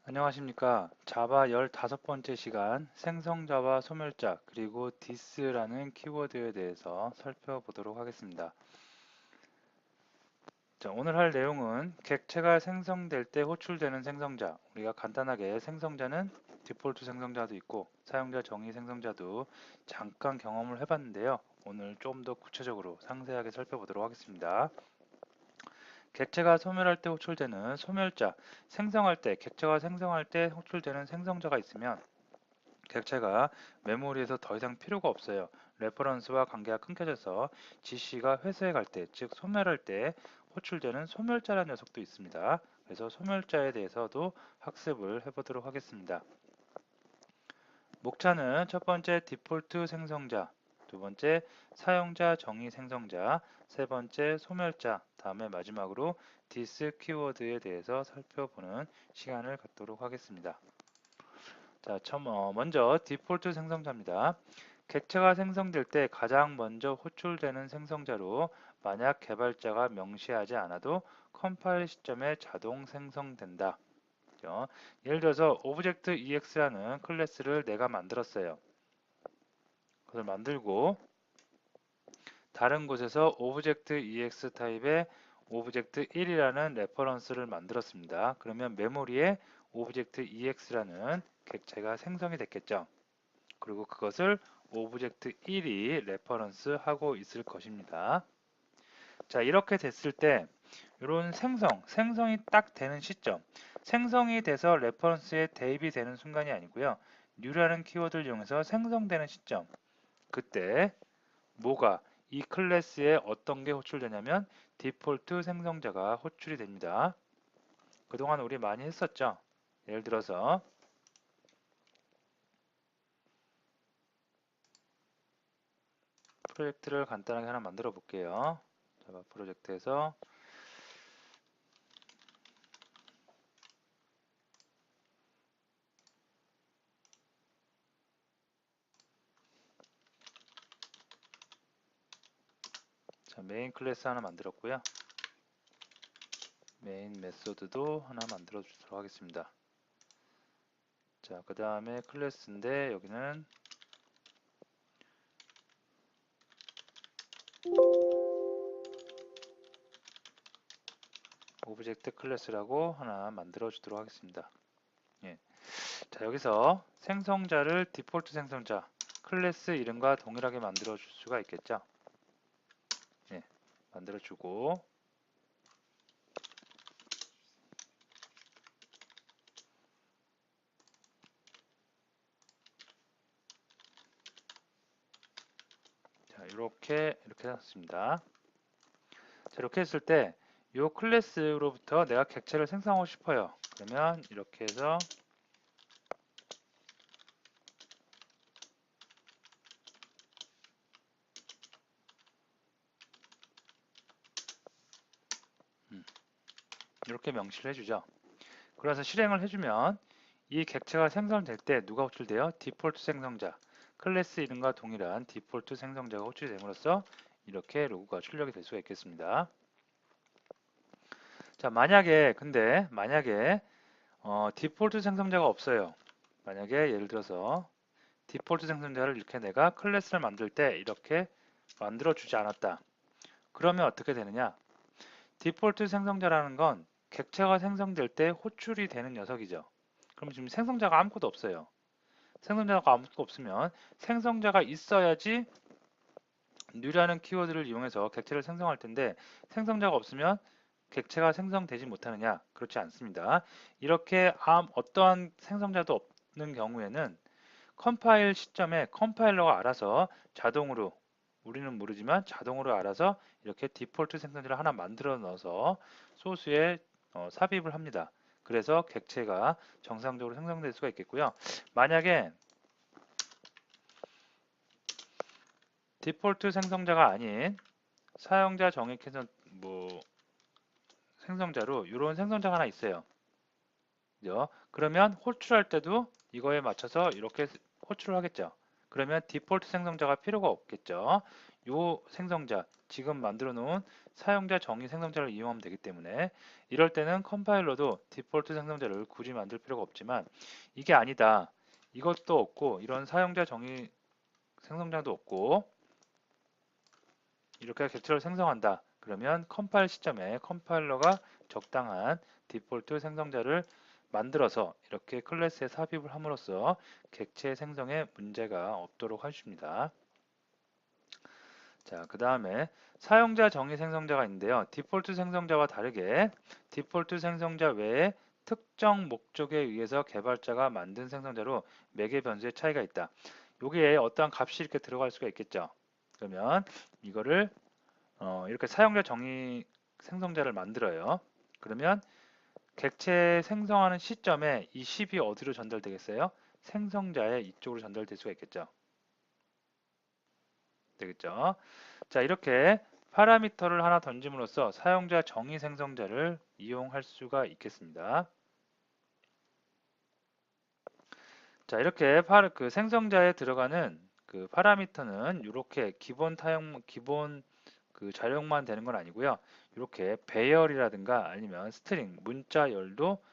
안녕하십니까. 자바 15번째 시간 생성자와 소멸자 그리고 this라는 키워드에 대해서 살펴보도록 하겠습니다. 자, 오늘 할 내용은 객체가 생성될 때 호출되는 생성자, 우리가 간단하게 생성자는 디폴트 생성자도 있고 사용자 정의 생성자도 잠깐 경험을 해봤는데요. 오늘 좀 더 구체적으로 상세하게 살펴보도록 하겠습니다. 객체가 소멸할 때 호출되는 소멸자, 생성할 때, 객체가 생성할 때 호출되는 생성자가 있으면 객체가 메모리에서 더 이상 필요가 없어요. 레퍼런스와 관계가 끊겨져서 GC가 회수해 갈 때, 즉 소멸할 때 호출되는 소멸자라는 녀석도 있습니다. 그래서 소멸자에 대해서도 학습을 해보도록 하겠습니다. 목차는 첫 번째 디폴트 생성자, 두 번째 사용자 정의 생성자, 세 번째 소멸자, 다음에 마지막으로 this 키워드에 대해서 살펴보는 시간을 갖도록 하겠습니다. 자, 먼저 디폴트 생성자입니다. 객체가 생성될 때 가장 먼저 호출되는 생성자로 만약 개발자가 명시하지 않아도 컴파일 시점에 자동 생성된다. 예를 들어서 오브젝트 ex라는 클래스를 내가 만들었어요. 그걸 만들고 다른 곳에서 오브젝트 ex 타입의 오브젝트 1이라는 레퍼런스를 만들었습니다. 그러면 메모리에 오브젝트 ex라는 객체가 생성이 됐겠죠. 그리고 그것을 오브젝트 1이 레퍼런스 하고 있을 것입니다. 자, 이렇게 됐을 때 이런 생성이 딱 되는 시점, 생성이 돼서 레퍼런스에 대입이 되는 순간이 아니고요. new라는 키워드를 이용해서 생성되는 시점, 그때 뭐가 이 클래스에 어떤 게 호출되냐면 디폴트 생성자가 호출이 됩니다. 그동안 우리 많이 했었죠. 예를 들어서 프로젝트를 간단하게 하나 만들어 볼게요. 자바 프로젝트에서 자, 메인 클래스 하나 만들었고요. 메인 메소드도 하나 만들어 주도록 하겠습니다. 자, 그 다음에 클래스인데 여기는 오브젝트 클래스라고 하나 만들어 주도록 하겠습니다. 예. 자, 여기서 생성자를 디폴트 생성자 클래스 이름과 동일하게 만들어 줄 수가 있겠죠. 예. 만들어 주고 자, 이렇게 해놨습니다. 자, 이렇게 했을 때 이 클래스로부터 내가 객체를 생성하고 싶어요. 그러면 이렇게 해서 이렇게 명시를 해주죠. 그래서 실행을 해주면 이 객체가 생성될 때 누가 호출돼요? 디폴트 생성자, 클래스 이름과 동일한 디폴트 생성자가 호출이 됨으로써 이렇게 로그가 출력이 될 수가 있겠습니다. 자, 만약에 디폴트 생성자가 없어요. 만약에 예를 들어서 디폴트 생성자를 이렇게 내가 클래스를 만들 때 이렇게 만들어 주지 않았다. 그러면 어떻게 되느냐? 디폴트 생성자라는 건 객체가 생성될 때 호출이 되는 녀석이죠. 그럼 지금 생성자가 아무것도 없어요. 생성자가 아무것도 없으면 생성자가 있어야지 new라는 키워드를 이용해서 객체를 생성할 텐데 생성자가 없으면 객체가 생성되지 못하느냐? 그렇지 않습니다. 이렇게 어떠한 생성자도 없는 경우에는 컴파일 시점에 컴파일러가 알아서 자동으로 우리는 모르지만 자동으로 알아서 이렇게 디폴트 생성자를 하나 만들어 넣어서 소스에 삽입을 합니다. 그래서 객체가 정상적으로 생성될 수가 있겠고요. 만약에 디폴트 생성자가 아닌 사용자 정의 생성자로 이런 생성자가 하나 있어요. 그죠? 그러면 호출할 때도 이거에 맞춰서 이렇게 호출을 하겠죠. 그러면 디폴트 생성자가 필요가 없겠죠. 요 생성자, 지금 만들어 놓은 사용자 정의 생성자를 이용하면 되기 때문에 이럴 때는 컴파일러도 디폴트 생성자를 굳이 만들 필요가 없지만 이게 아니다. 이것도 없고 이런 사용자 정의 생성자도 없고 이렇게 객체를 생성한다. 그러면 컴파일 시점에 컴파일러가 적당한 디폴트 생성자를 만들어서 이렇게 클래스에 삽입을 함으로써 객체 생성에 문제가 없도록 해줍니다. 자, 그 다음에 사용자 정의 생성자가 있는데요. 디폴트 생성자와 다르게 디폴트 생성자 외에 특정 목적에 의해서 개발자가 만든 생성자로 매개 변수의 차이가 있다. 여기에 어떠한 값이 이렇게 들어갈 수가 있겠죠. 그러면 이거를 이렇게 사용자 정의 생성자를 만들어요. 그러면 객체 생성하는 시점에 이 10이 어디로 전달되겠어요? 생성자의 이쪽으로 전달될 수가 있겠죠. 되겠죠. 자, 이렇게 파라미터를 하나 던짐으로써 사용자 정의 생성자를 이용할 수가 있겠습니다. 자, 이렇게 그 생성자에 들어가는 그 파라미터는 이렇게 기본 그 자료만 되는 건 아니고요. 이렇게 배열이라든가 아니면 스트링, 문자열도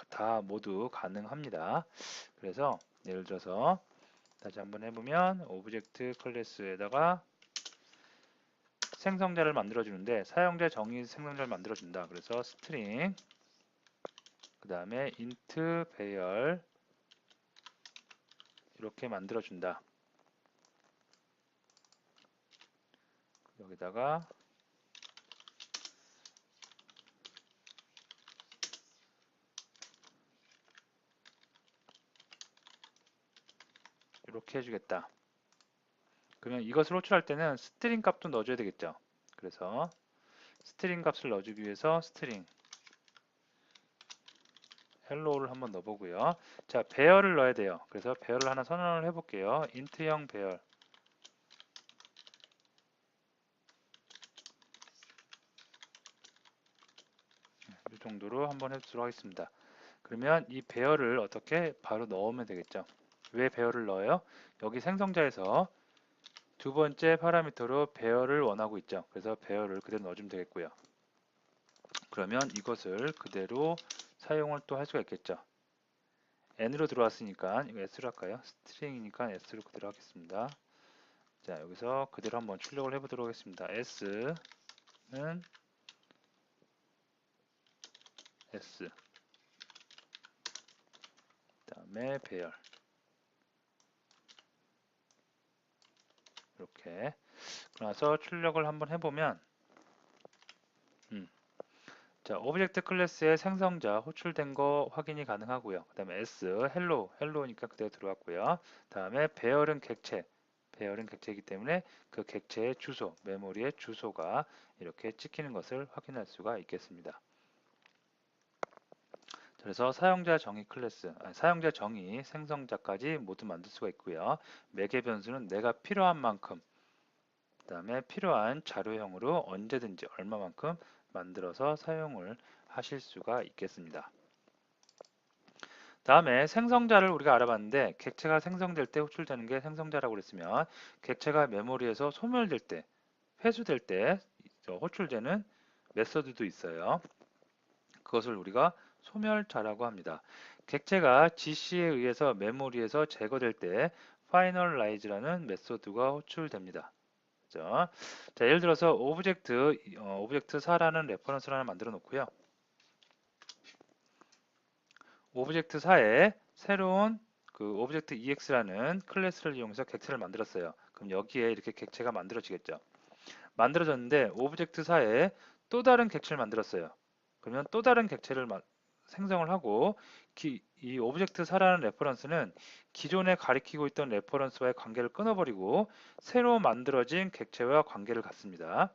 다 모두 가능합니다. 그래서 예를 들어서 다시 한번 해보면 오브젝트 클래스에다가 생성자를 만들어 주는데 사용자 정의 생성자를 만들어 준다. 그래서 스트링 그 다음에 int 배열 이렇게 만들어 준다. 여기다가 이렇게 해주겠다. 그러면 이것을 호출할 때는 스트링 값도 넣어줘야 되겠죠. 그래서 스트링 값을 넣어주기 위해서 스트링 헬로우를 한번 넣어보고요. 자, 배열을 넣어야 돼요. 그래서 배열을 하나 선언을 해볼게요. int형 배열 이 정도로 한번 해보도록 하겠습니다. 그러면 이 배열을 어떻게 바로 넣으면 되겠죠. 왜 배열을 넣어요? 여기 생성자에서 두 번째 파라미터로 배열을 원하고 있죠. 그래서 배열을 그대로 넣어주면 되겠고요. 그러면 이것을 그대로 사용을 또 할 수가 있겠죠. n으로 들어왔으니까 이거 s로 할까요? 스트링이니까 s로 그대로 하겠습니다. 자, 여기서 그대로 한번 출력을 해보도록 하겠습니다. s는 s 그 다음에 배열 이렇게 그래서 출력을 한번 해보면 자, 오브젝트 클래스의 생성자 호출된 거 확인이 가능하고요. 그 다음에 s 헬로우니까 그대로 들어왔고요. 다음에 배열은 객체이기 때문에 그 객체의 주소, 메모리의 주소가 이렇게 찍히는 것을 확인할 수가 있겠습니다. 그래서 사용자 정의 클래스, 사용자 정의 생성자까지 모두 만들 수가 있고요. 매개 변수는 내가 필요한 만큼, 그 다음에 필요한 자료형으로 언제든지 얼마만큼 만들어서 사용을 하실 수가 있겠습니다. 다음에 생성자를 우리가 알아봤는데 객체가 생성될 때 호출되는 게 생성자라고 그랬으면 객체가 메모리에서 소멸될 때, 회수될 때 호출되는 메서드도 있어요. 그것을 우리가 소멸자라고 합니다. 객체가 GC에 의해서 메모리에서 제거될 때 finalize라는 메소드가 호출됩니다. 그죠? 자, 예를 들어서 오브젝트 4라는 레퍼런스를 하나 만들어 놓고요. 오브젝트 4에 새로운 그 오브젝트 EX라는 클래스를 이용해서 객체를 만들었어요. 그럼 여기에 이렇게 객체가 만들어지겠죠. 만들어졌는데 오브젝트 4에 또 다른 객체를 만들었어요. 그러면 또 다른 객체를 생성을 하고 이 오브젝트 4라는 레퍼런스는 기존에 가리키고 있던 레퍼런스와의 관계를 끊어버리고 새로 만들어진 객체와 관계를 갖습니다.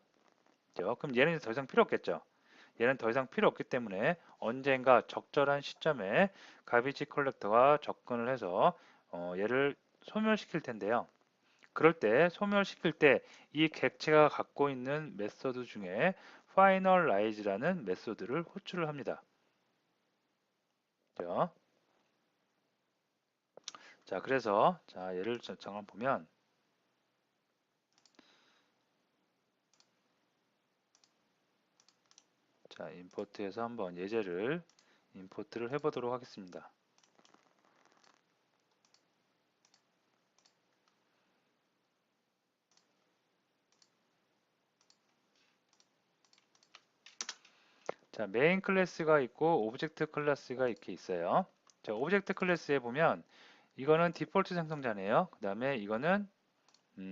그럼 얘는 더 이상 필요 없겠죠. 얘는 더 이상 필요 없기 때문에 언젠가 적절한 시점에 가비지 컬렉터가 접근을 해서 얘를 소멸시킬 텐데요. 그럴 때 소멸시킬 때 이 객체가 갖고 있는 메소드 중에 finalize라는 메소드를 호출을 합니다. 그죠? 자, 그래서 자, 얘를 잠깐 보면 자, 임포트해서 한번 예제를 임포트를 해보도록 하겠습니다. 자, 메인 클래스가 있고 오브젝트 클래스가 이렇게 있어요. 자, 오브젝트 클래스에 보면 이거는 디폴트 생성자네요. 그 다음에 이거는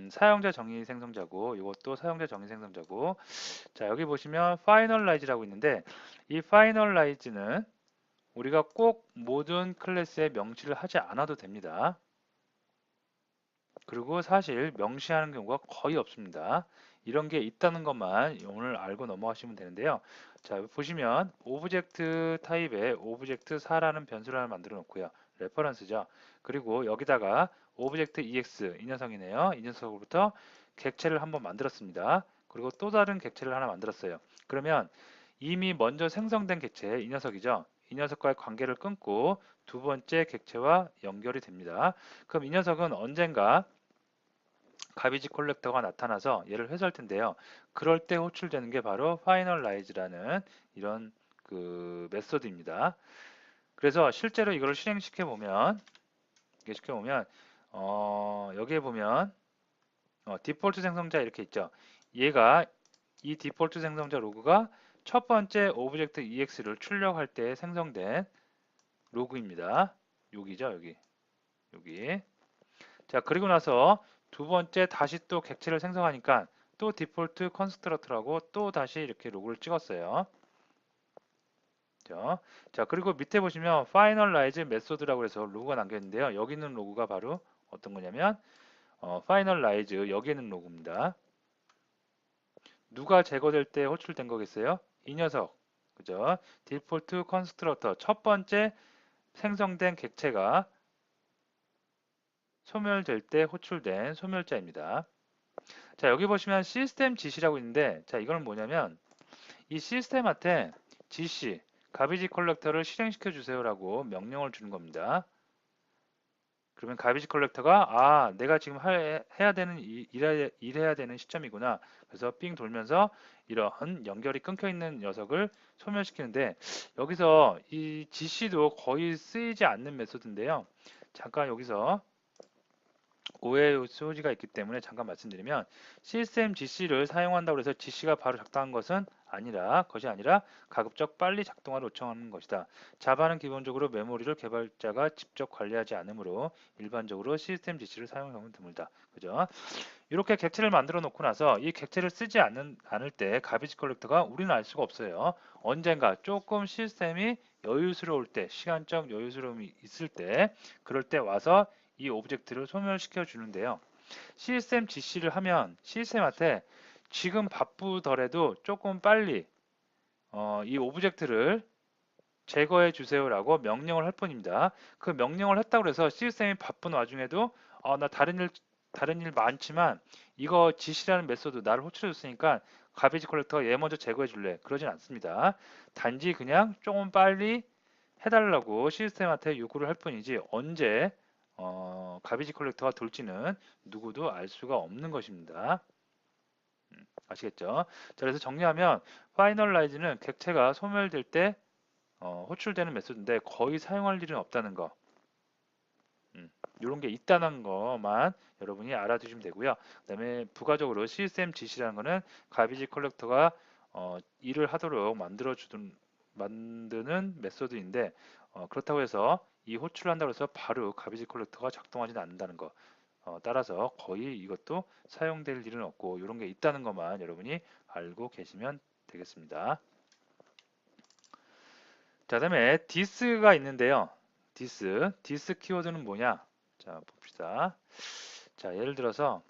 사용자 정의 생성자고 이것도 사용자 정의 생성자고. 자, 여기 보시면 파이널라이즈라고 있는데 이 파이널라이즈는 우리가 꼭 모든 클래스에 명시를 하지 않아도 됩니다. 그리고 사실 명시하는 경우가 거의 없습니다. 이런 게 있다는 것만 오늘 알고 넘어가시면 되는데요. 자, 보시면 오브젝트 타입에 오브젝트 4라는 변수를 하나 만들어 놓고요. 레퍼런스죠. 그리고 여기다가 오브젝트 EX 이 녀석이네요. 이 녀석으로부터 객체를 한번 만들었습니다. 그리고 또 다른 객체를 하나 만들었어요. 그러면 이미 먼저 생성된 객체 이 녀석이죠. 이 녀석과의 관계를 끊고 두 번째 객체와 연결이 됩니다. 그럼 이 녀석은 언젠가 가비지 컬렉터가 나타나서 얘를 회수할 텐데요. 그럴 때 호출되는 게 바로 파이널라이즈라는 이런 그 메소드입니다. 그래서 실제로 이걸 실행시켜 보면 여기에 보면 디폴트 생성자 이렇게 있죠. 얘가 이 디폴트 생성자 로그가 첫 번째 오브젝트 EX를 출력할 때 생성된 로그입니다. 여기죠, 여기. 자, 그리고 나서 두 번째 다시 또 객체를 생성하니까 또 디폴트 컨스트럭터라고 또 다시 이렇게 로그를 찍었어요. 자, 그리고 밑에 보시면 finalize 메소드라고 해서 로그가 남겨 있는데요. 여기 있는 로그가 바로 어떤 거냐면 finalize 여기 있는 로그입니다. 누가 제거될 때 호출된 거겠어요? 이 녀석. 그죠? 디폴트 컨스트럭터 첫 번째 생성된 객체가 소멸될 때 호출된 소멸자입니다. 자, 여기 보시면 시스템 지시라고 있는데, 자, 이거는 뭐냐면, 이 시스템한테 지시, 가비지 컬렉터를 실행시켜 주세요라고 명령을 주는 겁니다. 그러면 가비지 컬렉터가, 내가 지금 해야 되는, 일해야 되는 시점이구나. 그래서 삥 돌면서 이런 연결이 끊겨 있는 녀석을 소멸시키는데, 여기서 이 지시도 거의 쓰이지 않는 메소드인데요. 잠깐 여기서 오해의 소지가 있기 때문에 잠깐 말씀드리면 시스템 GC를 사용한다고 해서 GC가 바로 작동한 것이 아니라 가급적 빨리 작동하를 요청하는 것이다. 자바는 기본적으로 메모리를 개발자가 직접 관리하지 않으므로 일반적으로 시스템 GC를 사용하는 경우는 드물다. 그죠? 이렇게 객체를 만들어 놓고 나서 이 객체를 쓰지 않을 때 가비지 컬렉터가 우리는 알 수가 없어요. 언젠가 조금 시스템이 여유스러울 때, 시간적 여유스러움이 있을 때, 그럴 때 와서 이 오브젝트를 소멸시켜 주는데요. 시스템 GC를 하면 시스템한테 지금 바쁘더라도 조금 빨리 이 오브젝트를 제거해 주세요라고 명령을 할 뿐입니다. 그 명령을 했다고 해서 시스템이 바쁜 와중에도 나 다른 일 많지만 이거 지시라는 메소드 나를 호출해 줬으니까 가비지 컬렉터가 얘 먼저 제거해 줄래? 그러진 않습니다. 단지 그냥 조금 빨리 해달라고 시스템한테 요구를 할 뿐이지 언제 가비지 컬렉터가 돌지는 누구도 알 수가 없는 것입니다. 아시겠죠? 자, 그래서 정리하면 파이널라이즈는 객체가 소멸될 때 호출되는 메소드인데 거의 사용할 일은 없다는 거. 이런 게 있다는 것만 여러분이 알아두시면 되고요. 그다음에 부가적으로 시스템 지시라는 거는 가비지 컬렉터가 일을 하도록 만드는 메소드인데 그렇다고 해서 이 호출을 한다고 해서 바로 가비지 컬렉터가 작동하지는 않는다는 거. 따라서 거의 이것도 사용될 일은 없고 이런 게 있다는 것만 여러분이 알고 계시면 되겠습니다. 자, 다음에 this가 있는데요. this 키워드는 뭐냐? 자, 봅시다. 자, 예를 들어서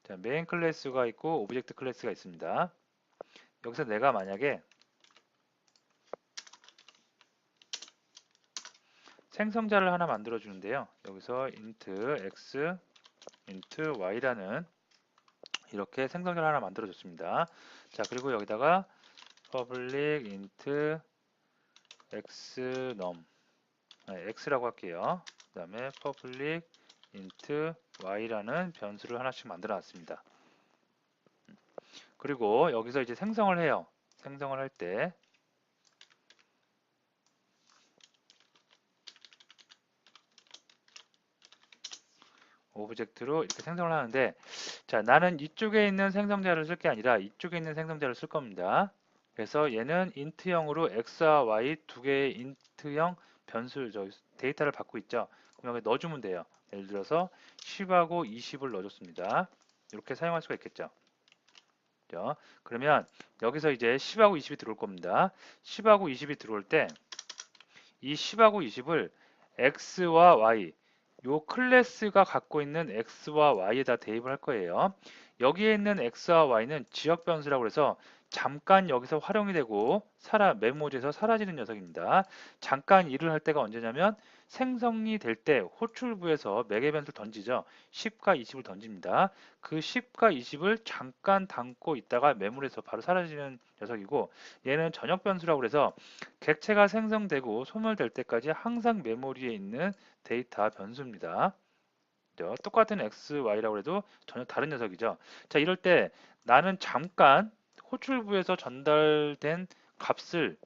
자, 메인 클래스가 있고 오브젝트 클래스가 있습니다. 여기서 내가 만약에 생성자를 하나 만들어 주는데요. 여기서 int x, int y라는 이렇게 생성자를 하나 만들어 줬습니다. 자, 그리고 여기다가 public int xnum x라고 할게요. 그 다음에 public int y라는 변수를 하나씩 만들어 놨습니다. 그리고 여기서 이제 생성을 해요. 생성을 할 때 오브젝트로 이렇게 생성을 하는데, 자, 나는 이쪽에 있는 생성자를 쓸 게 아니라 이쪽에 있는 생성자를 쓸 겁니다. 그래서 얘는 인트형으로 x와 y 두 개의 인트형 변수 데이터를 받고 있죠. 그럼 여기 넣어주면 돼요. 예를 들어서 10하고 20을 넣어줬습니다. 이렇게 사용할 수가 있겠죠. 그죠? 그러면 여기서 이제 10하고 20이 들어올 겁니다. 10하고 20이 들어올 때 이 10하고 20을 x와 y, 요 클래스가 갖고 있는 x와 y에다 대입을 할 거예요. 여기에 있는 x와 y는 지역 변수라고 해서 잠깐 여기서 활용이 되고 메모지에서 사라지는 녀석입니다. 잠깐 일을 할 때가 언제냐면 생성이 될 때 호출부에서 매개 변수를 던지죠. 10과 20을 던집니다. 그 10과 20을 잠깐 담고 있다가 메모리에서 바로 사라지는 녀석이고, 얘는 전역 변수라고 해서 객체가 생성되고 소멸될 때까지 항상 메모리에 있는 데이터 변수입니다. 똑같은 x, y라고 해도 전혀 다른 녀석이죠. 자, 이럴 때 나는 잠깐 호출부에서 전달된 값을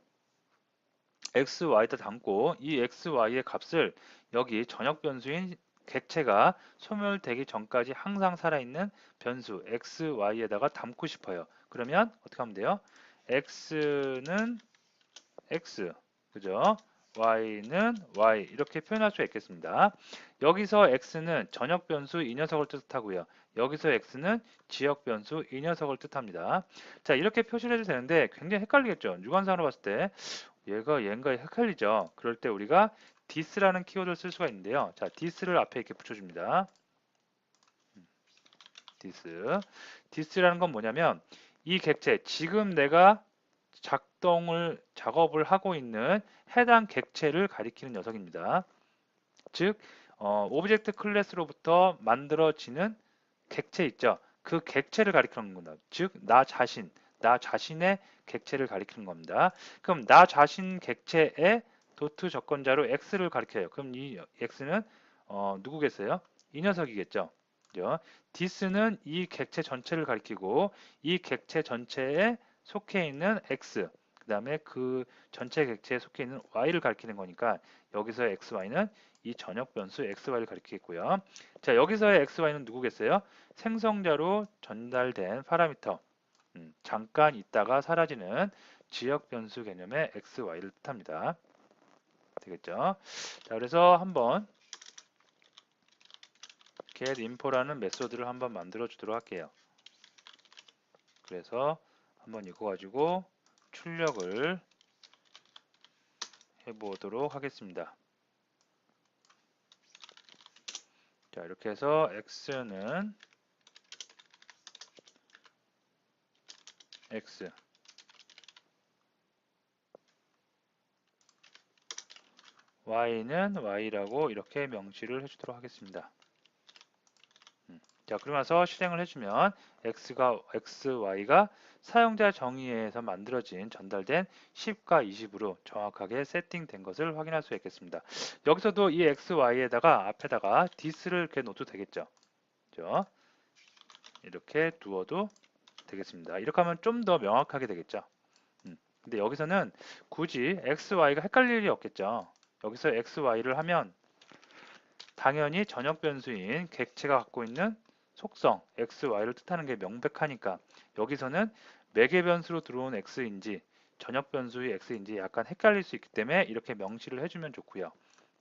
x, y에다 담고 이 x, y의 값을 여기 전역 변수인 객체가 소멸되기 전까지 항상 살아있는 변수 x, y에다가 담고 싶어요. 그러면 어떻게 하면 돼요? x는 x, 그죠? y는 y 이렇게 표현할 수 있겠습니다. 여기서 x는 전역 변수 이 녀석을 뜻하고요. 여기서 x는 지역 변수 이 녀석을 뜻합니다. 자, 이렇게 표시를 해도 되는데 굉장히 헷갈리겠죠? 유관상으로 봤을 때 얘인가 헷갈리죠? 그럴 때 우리가 this라는 키워드를 쓸 수가 있는데요. 자, this를 앞에 이렇게 붙여줍니다. this라는 건 뭐냐면 이 객체, 지금 내가 작업을 하고 있는 해당 객체를 가리키는 녀석입니다. 즉, 오브젝트 클래스로부터 만들어지는 객체 있죠. 그 객체를 가리키는 겁니다. 즉, 나 자신의 객체를 가리키는 겁니다. 그럼 나 자신 객체의 도트 조건자로 x를 가리켜요. 그럼 이 x는 누구겠어요? 이 녀석이겠죠. 그죠? this는 이 객체 전체를 가리키고 이 객체 전체에 속해 있는 x, 그 다음에 그 전체 객체에 속해 있는 y를 가리키는 거니까 여기서의 x, y는 이 전역 변수 x, y를 가리키겠고요. 자, 여기서의 x, y는 누구겠어요? 생성자로 전달된 파라미터, 잠깐 있다가 사라지는 지역 변수 개념의 x, y를 뜻합니다. 되겠죠? 자, 그래서 한번 getInfo라는 메소드를 한번 만들어 주도록 할게요. 그래서 한번 이거 가지고 출력을 해보도록 하겠습니다. 자, 이렇게 해서 x는 x, y는 y라고 이렇게 명시를 해주도록 하겠습니다. 자, 그러고 나서 실행을 해주면 x, y가 사용자 정의에서 만들어진 전달된 10과 20으로 정확하게 세팅된 것을 확인할 수 있겠습니다. 여기서도 이 x, y에다가 앞에다가 this를 이렇게 놓도 되겠죠. 그죠? 이렇게 두어도 되겠습니다. 이렇게 하면 좀 더 명확하게 되겠죠. 근데 여기서는 굳이 x, y가 헷갈릴 일이 없겠죠. 여기서 x, y를 하면 당연히 전역 변수인 객체가 갖고 있는 속성 x, y를 뜻하는 게 명백하니까 여기서는 매개 변수로 들어온 x인지 전역 변수의 x인지 약간 헷갈릴 수 있기 때문에 이렇게 명시를 해주면 좋고요.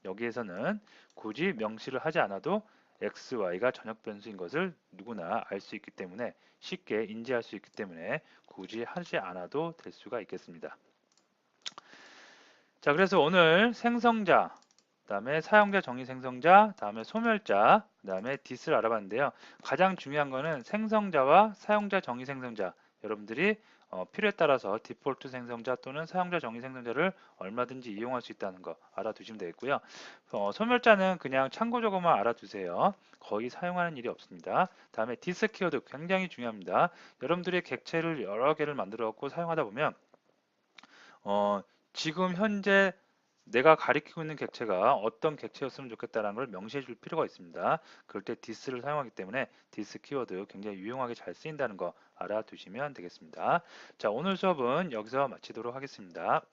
여기에서는 굳이 명시를 하지 않아도 x, y가 전역 변수인 것을 누구나 알 수 있기 때문에 쉽게 인지할 수 있기 때문에 굳이 하지 않아도 될 수가 있겠습니다. 자, 그래서 오늘 생성자, 그다음에 사용자 정의 생성자, 다음에 소멸자, 그다음에 this를 알아봤는데요. 가장 중요한 거는 생성자와 사용자 정의 생성자. 여러분들이 필요에 따라서 디폴트 생성자 또는 사용자 정의 생성자를 얼마든지 이용할 수 있다는 거 알아두시면 되겠고요. 소멸자는 그냥 참고적으로만 알아두세요. 거의 사용하는 일이 없습니다. 다음에 this 키워드 굉장히 중요합니다. 여러분들이 객체를 여러 개를 만들어 갖고 사용하다 보면 지금 현재 내가 가리키고 있는 객체가 어떤 객체였으면 좋겠다는 걸 명시해 줄 필요가 있습니다. 그럴 때 this를 사용하기 때문에 this 키워드 굉장히 유용하게 잘 쓰인다는 거 알아두시면 되겠습니다. 자, 오늘 수업은 여기서 마치도록 하겠습니다.